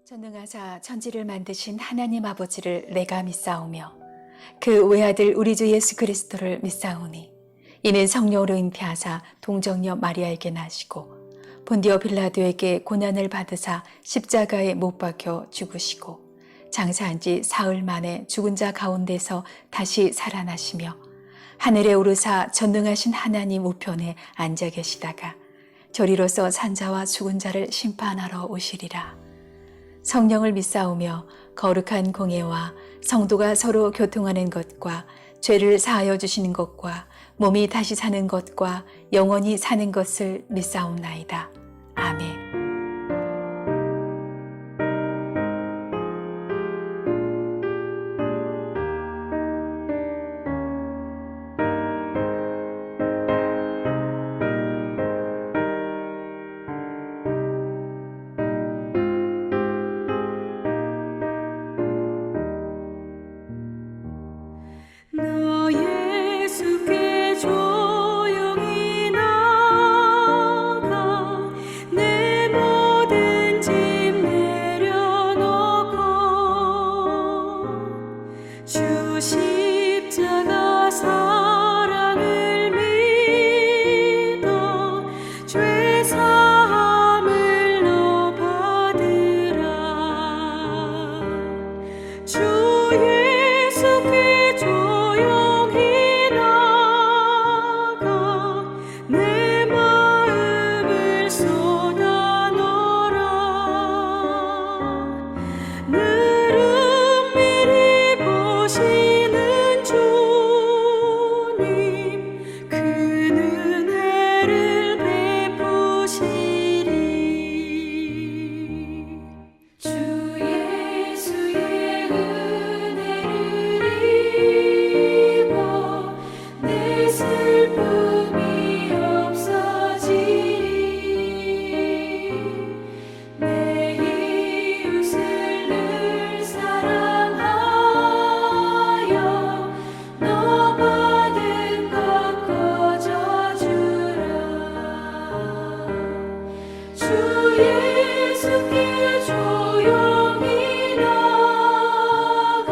전능하사 천지를 만드신 하나님 아버지를 내가 믿사오며 그 외아들 우리 주 예수 그리스도를 믿사오니 이는 성령으로 잉태하사 동정녀 마리아에게 나시고 본디오 빌라도에게 고난을 받으사 십자가에 못 박혀 죽으시고 장사한 지 사흘 만에 죽은 자 가운데서 다시 살아나시며 하늘에 오르사 전능하신 하나님 우편에 앉아 계시다가 저리로서 산자와 죽은 자를 심판하러 오시리라. 성령을 믿사오며 거룩한 공예와 성도가 서로 교통하는 것과 죄를 사하여 주시는 것과 몸이 다시 사는 것과 영원히 사는 것을 믿사옵나이다. 아멘. 나 예수께 조용히 나가 내 모든 짐 내려놓고 주 십자가 사랑을 믿어 죄 사함을 너 받으라. 주 예수께 조용히 나가 내 마음을 쏟아 놓으라. 늘 은밀히 보시는 주님 그 은혜를 베푸시리. 주 예수의 은혜를 입어 내 슬픔이 없어지리. 내 이웃을 늘 사랑하여 너 받은 것 거저주라. 주 예수께 조용히 나가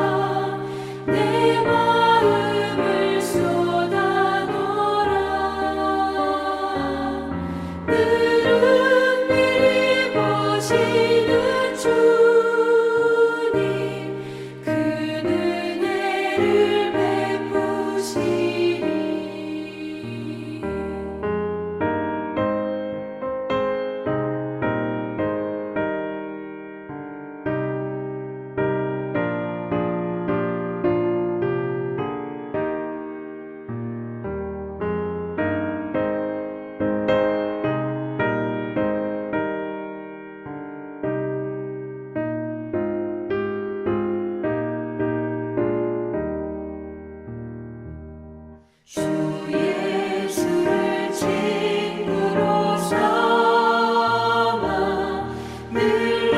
내 마음을 쏟아 놓으라. 늘 은밀히 보시는 주님 그 은혜를 베푸시리. 주 예수를 친구로 삼아 늘 내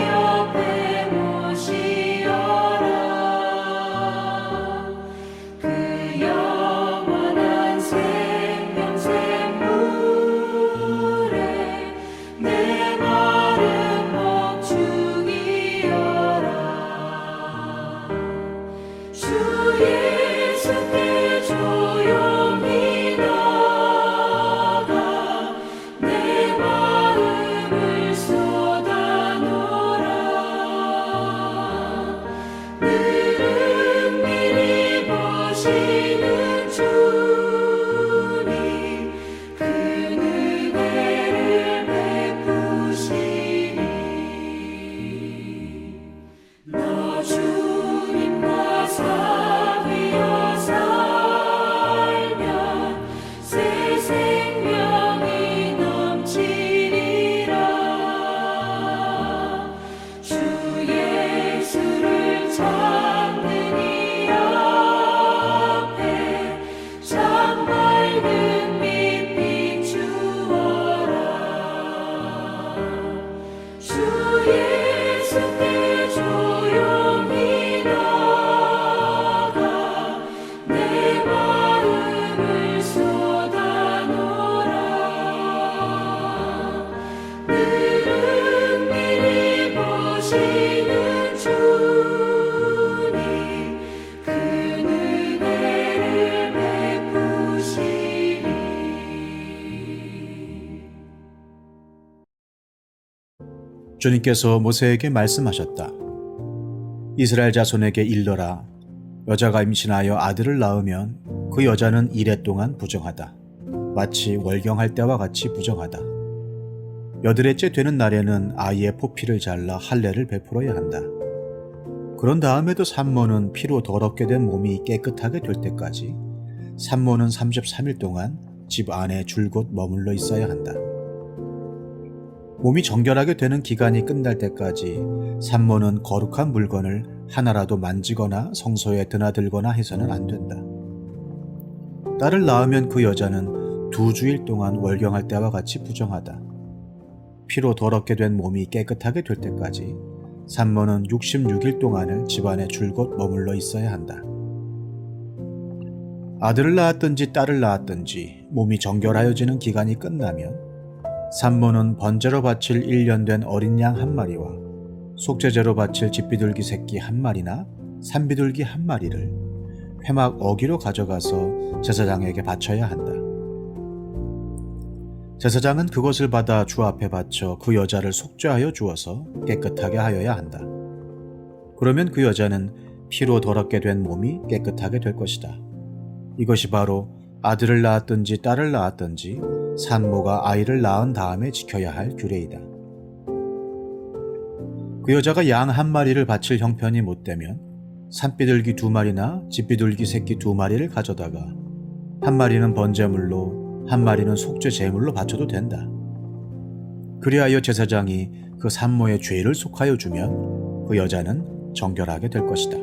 옆에 모시어라. 그 영원한 생명샘 물에 내 마른 목 죽이어라. 주 예수께 조용히 나가 내 마음을 쏟아 놓으라. 늘 은밀히 보시는 주님 그 은혜를 베푸시리. 너 주님과 사귀어 살면 새 생명이 넘치리라. 주 예수를 찾는 이 앞에 참 밝은 빛 비추어라. 주 예수께 조용히 나가 내 마음을 쏟아 놓으라. 늘 은밀히 보시 주님께서 모세에게 말씀하셨다. 이스라엘 자손에게 일러라. 여자가 임신하여 아들을 낳으면 그 여자는 이래 동안 부정하다. 마치 월경할 때와 같이 부정하다. 여드레째 되는 날에는 아이의 포피를 잘라 할례를 베풀어야 한다. 그런 다음에도 산모는 피로 더럽게 된 몸이 깨끗하게 될 때까지 산모는 33일 동안 집 안에 줄곧 머물러 있어야 한다. 몸이 정결하게 되는 기간이 끝날 때까지 산모는 거룩한 물건을 하나라도 만지거나 성소에 드나들거나 해서는 안 된다. 딸을 낳으면 그 여자는 2주일 동안 월경할 때와 같이 부정하다. 피로 더럽게 된 몸이 깨끗하게 될 때까지 산모는 66일 동안을 집안에 줄곧 머물러 있어야 한다. 아들을 낳았든지 딸을 낳았든지 몸이 정결하여지는 기간이 끝나면 산모는 번제로 바칠 1년 된 어린 양 1마리와 속죄제로 바칠 집비둘기 새끼 1마리나 산비둘기 1마리를 회막 어기로 가져가서 제사장에게 바쳐야 한다. 제사장은 그것을 받아 주 앞에 바쳐 그 여자를 속죄하여 주어서 깨끗하게 하여야 한다. 그러면 그 여자는 피로 더럽게 된 몸이 깨끗하게 될 것이다. 이것이 바로 아들을 낳았든지 딸을 낳았든지 산모가 아이를 낳은 다음에 지켜야 할 규례이다. 그 여자가 양 1마리를 바칠 형편이 못되면 산비둘기 2마리나 집비둘기 새끼 2마리를 가져다가 1마리는 번제물로 1마리는 속죄 제물로 바쳐도 된다. 그리하여 제사장이 그 산모의 죄를 속하여 주면 그 여자는 정결하게 될 것이다.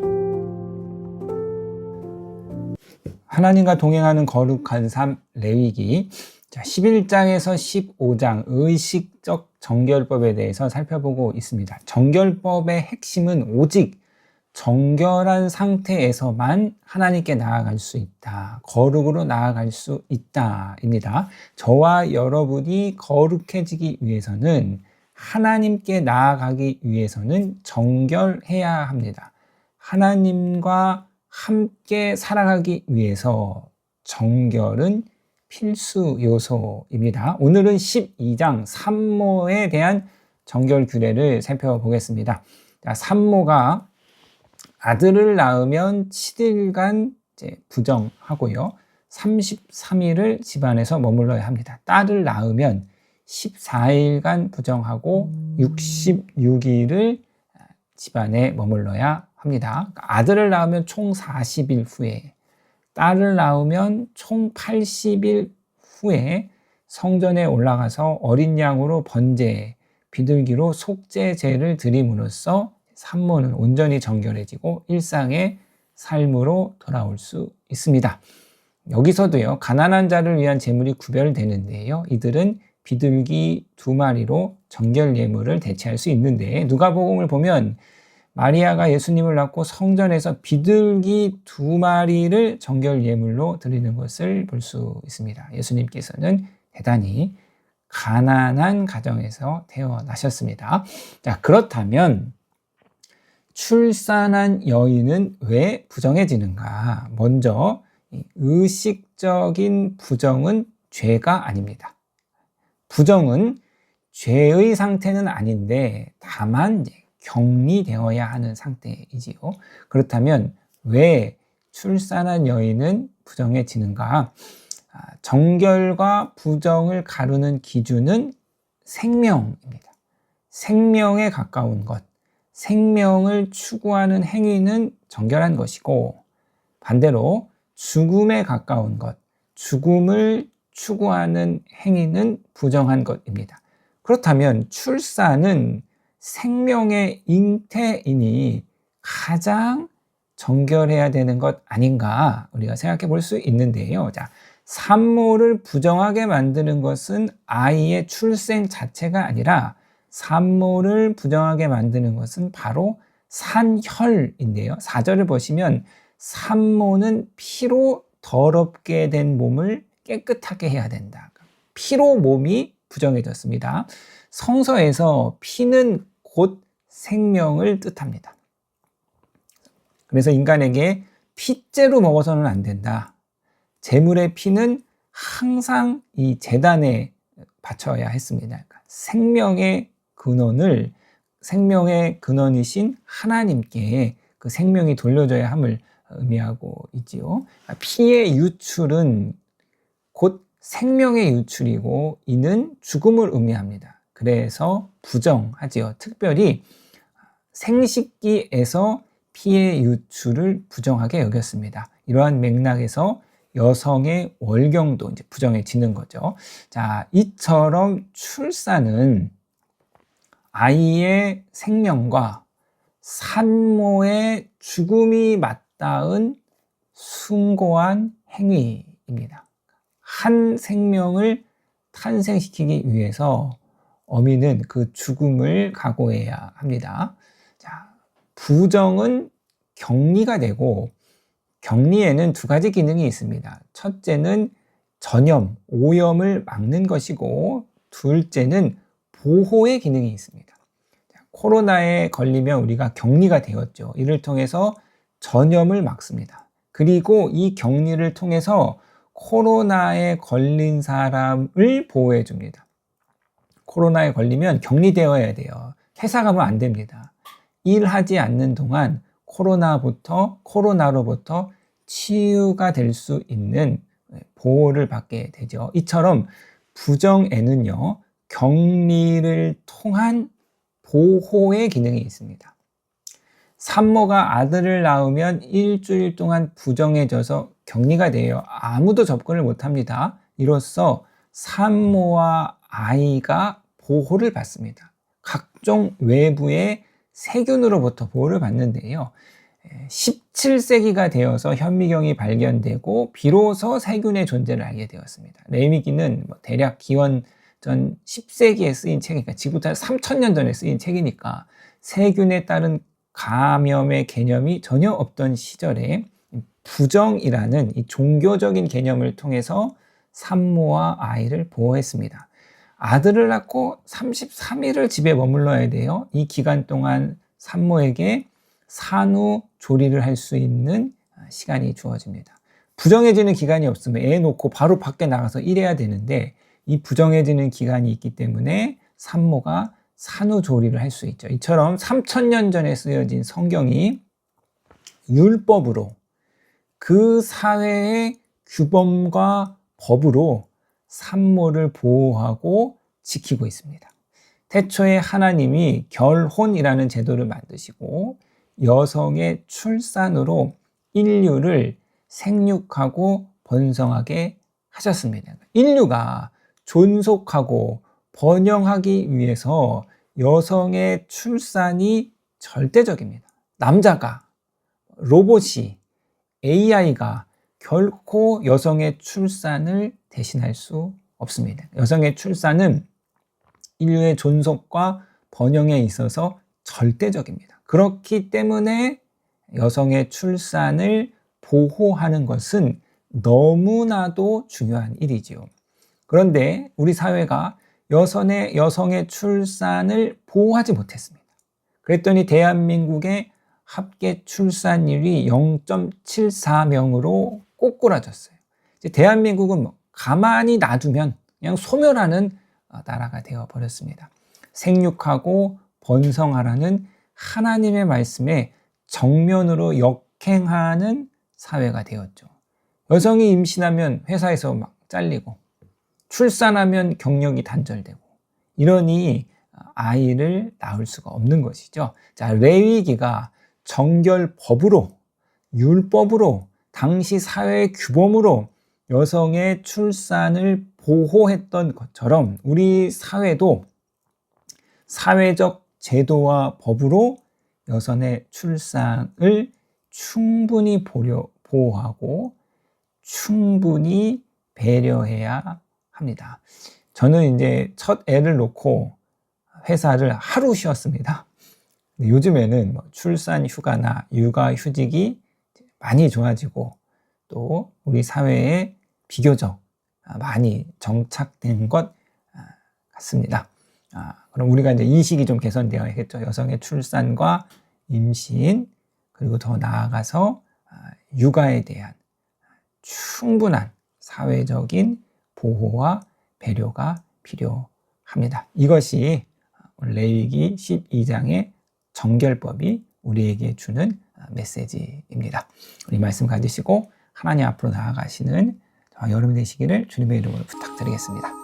하나님과 동행하는 거룩한 삶 레위기 11장에서 15장 의식적 정결법에 대해서 살펴보고 있습니다. 정결법의 핵심은 오직 정결한 상태에서만 하나님께 나아갈 수 있다. 거룩으로 나아갈 수 있다 입니다. 저와 여러분이 거룩해지기 위해서는 하나님께 나아가기 위해서는 정결해야 합니다. 하나님과 함께 살아가기 위해서 정결은 필수 요소입니다. 오늘은 12장 산모에 대한 정결 규례를 살펴보겠습니다. 산모가 아들을 낳으면 7일간 부정하고요. 33일을 집안에서 머물러야 합니다. 딸을 낳으면 14일간 부정하고 66일을 집안에 머물러야 합니다. 아들을 낳으면 총 40일 후에, 딸을 낳으면 총 80일 후에 성전에 올라가서 어린 양으로 번제, 비둘기로 속죄제를 드림으로써 산모는 온전히 정결해지고 일상의 삶으로 돌아올 수 있습니다. 여기서도요, 가난한 자를 위한 제물이 구별되는데요. 이들은 비둘기 2마리로 정결 예물을 대체할 수 있는데, 누가복음을 보면 마리아가 예수님을 낳고 성전에서 비둘기 2마리를 정결 예물로 드리는 것을 볼 수 있습니다. 예수님께서는 대단히 가난한 가정에서 태어나셨습니다. 자, 그렇다면 출산한 여인은 왜 부정해지는가? 먼저 의식적인 부정은 죄가 아닙니다. 부정은 죄의 상태는 아닌데 다만 격리되어야 하는 상태이지요. 그렇다면 왜 출산한 여인은 부정해지는가? 정결과 부정을 가르는 기준은 생명입니다. 생명에 가까운 것, 생명을 추구하는 행위는 정결한 것이고, 반대로 죽음에 가까운 것, 죽음을 추구하는 행위는 부정한 것입니다. 그렇다면 출산은 생명의 잉태이니 가장 정결해야 되는 것 아닌가 우리가 생각해 볼 수 있는데요. 자, 산모를 부정하게 만드는 것은 아이의 출생 자체가 아니라 산모를 부정하게 만드는 것은 바로 산혈인데요. 4절을 보시면 산모는 피로 더럽게 된 몸을 깨끗하게 해야 된다. 피로 몸이 부정해졌습니다. 성서에서 피는 곧 생명을 뜻합니다. 그래서 인간에게 피째로 먹어서는 안 된다. 제물의 피는 항상 이 제단에 바쳐야 했습니다. 그러니까 생명의 근원을 생명의 근원이신 하나님께 그 생명이 돌려져야 함을 의미하고 있지요. 피의 유출은 곧 생명의 유출이고 이는 죽음을 의미합니다. 그래서 부정하지요. 특별히 생식기에서 피의 유출을 부정하게 여겼습니다. 이러한 맥락에서 여성의 월경도 이제 부정해지는 거죠. 자, 이처럼 출산은 아이의 생명과 산모의 죽음이 맞닿은 숭고한 행위입니다. 한 생명을 탄생시키기 위해서 어미는 그 죽음을 각오해야 합니다. 자, 부정은 격리가 되고 격리에는 두 가지 기능이 있습니다. 첫째는 전염, 오염을 막는 것이고 둘째는 보호의 기능이 있습니다. 코로나에 걸리면 우리가 격리가 되었죠. 이를 통해서 전염을 막습니다. 그리고 이 격리를 통해서 코로나에 걸린 사람을 보호해 줍니다. 코로나에 걸리면 격리되어야 돼요. 회사 가면 안 됩니다. 일하지 않는 동안 코로나로부터 치유가 될 수 있는 보호를 받게 되죠. 이처럼 부정에는요, 격리를 통한 보호의 기능이 있습니다. 산모가 아들을 낳으면 일주일 동안 부정해져서 격리가 돼요. 아무도 접근을 못합니다. 이로써 산모와 아이가 보호를 받습니다. 각종 외부의 세균으로부터 보호를 받는데요. 17세기가 되어서 현미경이 발견되고 비로소 세균의 존재를 알게 되었습니다. 레미기는 대략 기원 전 10세기에 쓰인 책이니까 지금부터 3000년 전에 쓰인 책이니까 세균에 따른 감염의 개념이 전혀 없던 시절에 부정이라는 이 종교적인 개념을 통해서 산모와 아이를 보호했습니다. 아들을 낳고 33일을 집에 머물러야 돼요. 이 기간 동안 산모에게 산후조리를 할 수 있는 시간이 주어집니다. 부정해지는 기간이 없으면 애 놓고 바로 밖에 나가서 일해야 되는데 이 부정해지는 기간이 있기 때문에 산모가 산후조리를 할 수 있죠. 이처럼 3000년 전에 쓰여진 성경이 율법으로 그 사회의 규범과 법으로 산모를 보호하고 지키고 있습니다. 태초에 하나님이 결혼이라는 제도를 만드시고 여성의 출산으로 인류를 생육하고 번성하게 하셨습니다. 인류가 존속하고 번영하기 위해서 여성의 출산이 절대적입니다. 남자가, 로봇이, AI가 결코 여성의 출산을 대신할 수 없습니다. 여성의 출산은 인류의 존속과 번영에 있어서 절대적입니다. 그렇기 때문에 여성의 출산을 보호하는 것은 너무나도 중요한 일이지요. 그런데 우리 사회가 여성의 출산을 보호하지 못했습니다. 그랬더니 대한민국의 합계 출산율이 0.74명으로 꼬꾸라졌어요. 이제 대한민국은 가만히 놔두면 그냥 소멸하는 나라가 되어버렸습니다. 생육하고 번성하라는 하나님의 말씀에 정면으로 역행하는 사회가 되었죠. 여성이 임신하면 회사에서 막 잘리고 출산하면 경력이 단절되고 이러니 아이를 낳을 수가 없는 것이죠. 자, 레위기가 정결법으로 율법으로 당시 사회의 규범으로 여성의 출산을 보호했던 것처럼 우리 사회도 사회적 제도와 법으로 여성의 출산을 충분히 보호하고 충분히 배려해야 합니다. 저는 이제 첫 애를 놓고 회사를 하루 쉬었습니다. 요즘에는 출산 휴가나 육아 휴직이 많이 좋아지고 또 우리 사회에 비교적 많이 정착된 것 같습니다. 그럼 우리가 이제 인식이 좀 개선되어야겠죠. 여성의 출산과 임신 그리고 더 나아가서 육아에 대한 충분한 사회적인 보호와 배려가 필요합니다. 이것이 레위기 12장의 정결법이 우리에게 주는 메시지입니다. 우리 말씀 가지시고 하나님 앞으로 나아가시는 여러분 되시기를 주님의 이름으로 부탁드리겠습니다.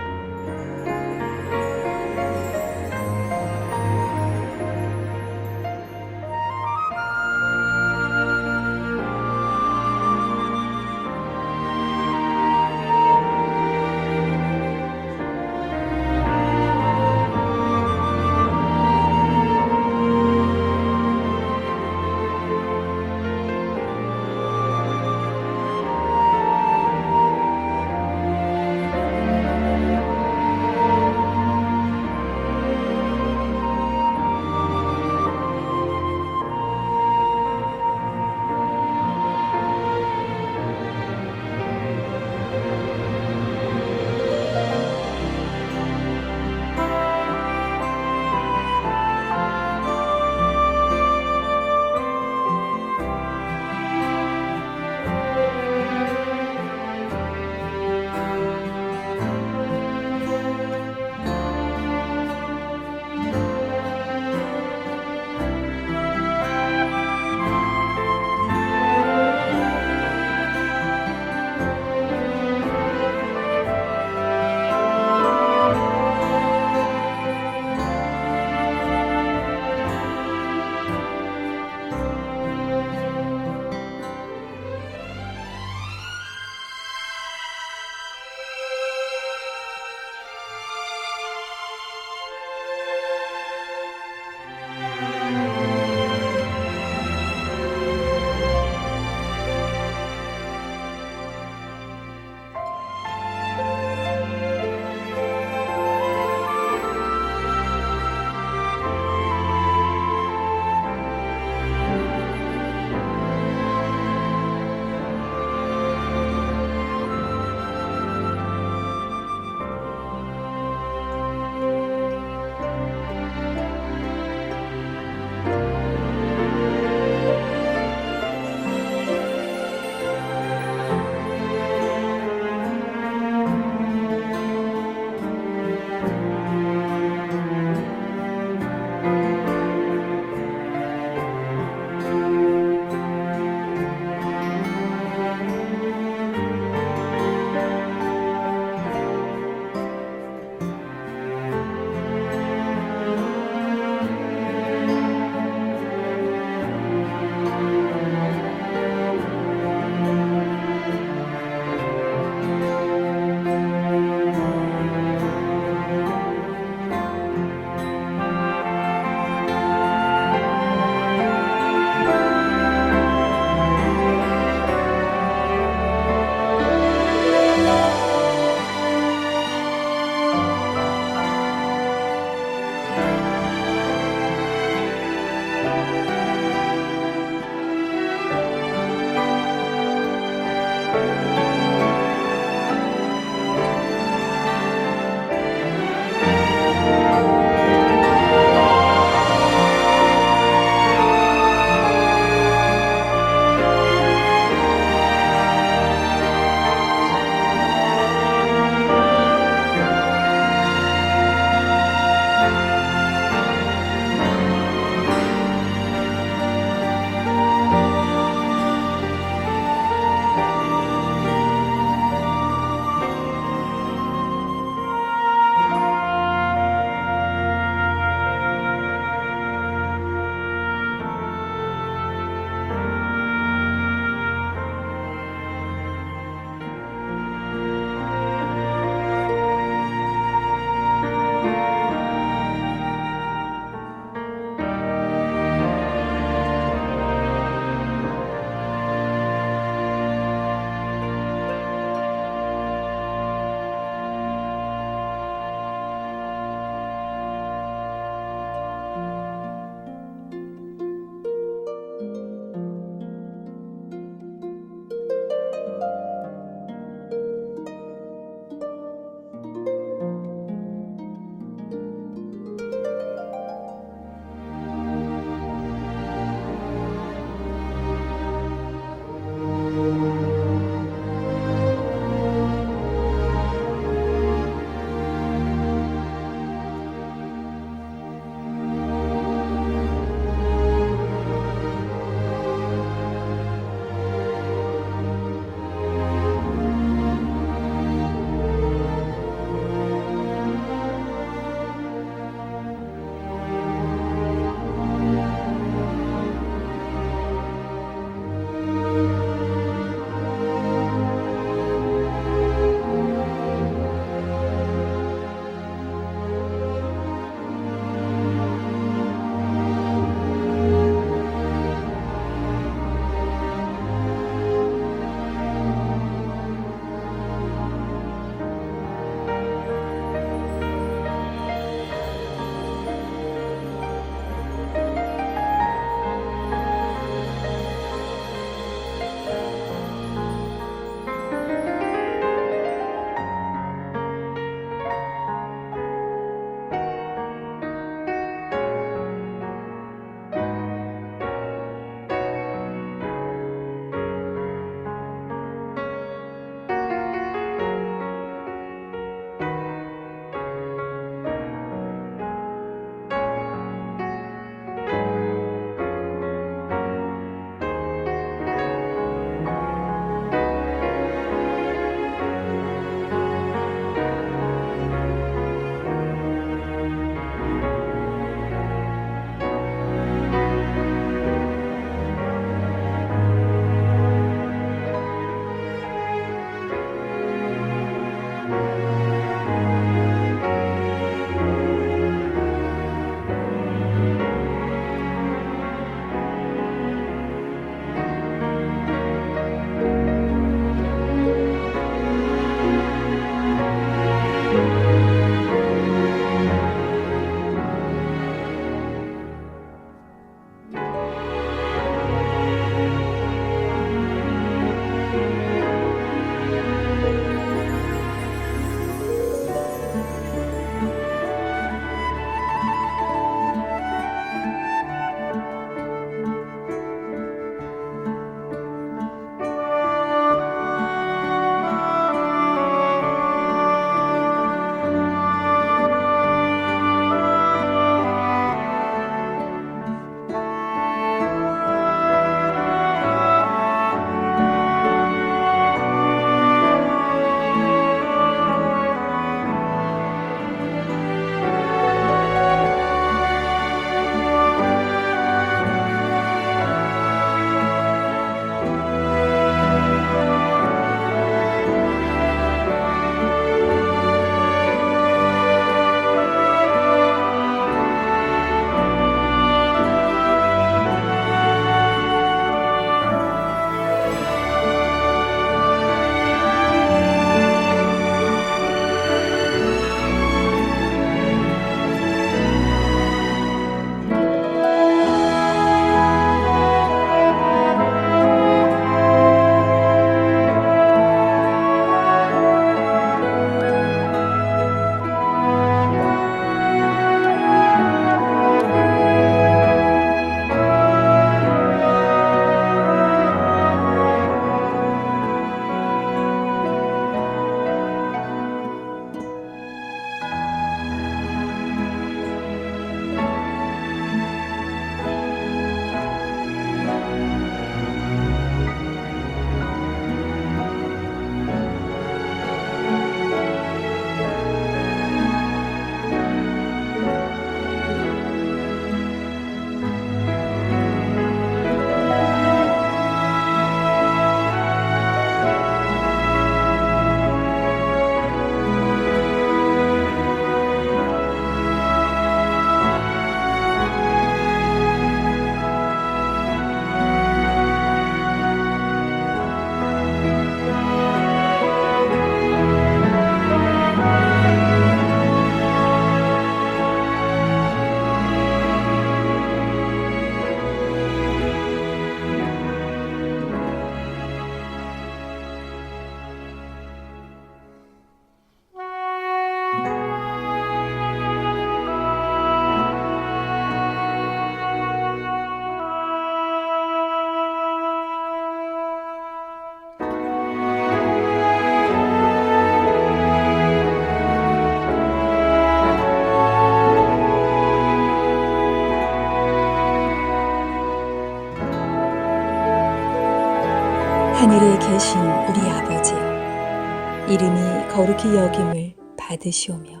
하늘에 계신 우리 아버지여, 이름이 거룩히 여김을 받으시오며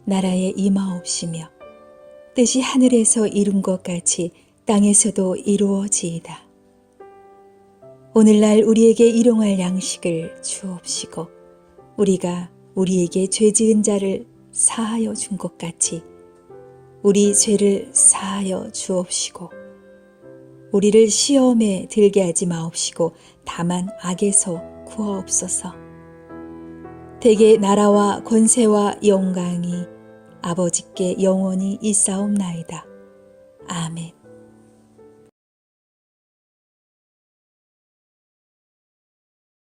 나라에 임하옵시며 뜻이 하늘에서 이룬 것 같이 땅에서도 이루어지이다. 오늘날 우리에게 일용할 양식을 주옵시고 우리가 우리에게 죄 지은 자를 사하여 준 것 같이 우리 죄를 사하여 주옵시고 우리를 시험에 들게 하지 마옵시고 다만 악에서 구하옵소서. 대개 나라와 권세와 영광이 아버지께 영원히 있사옵나이다. 아멘.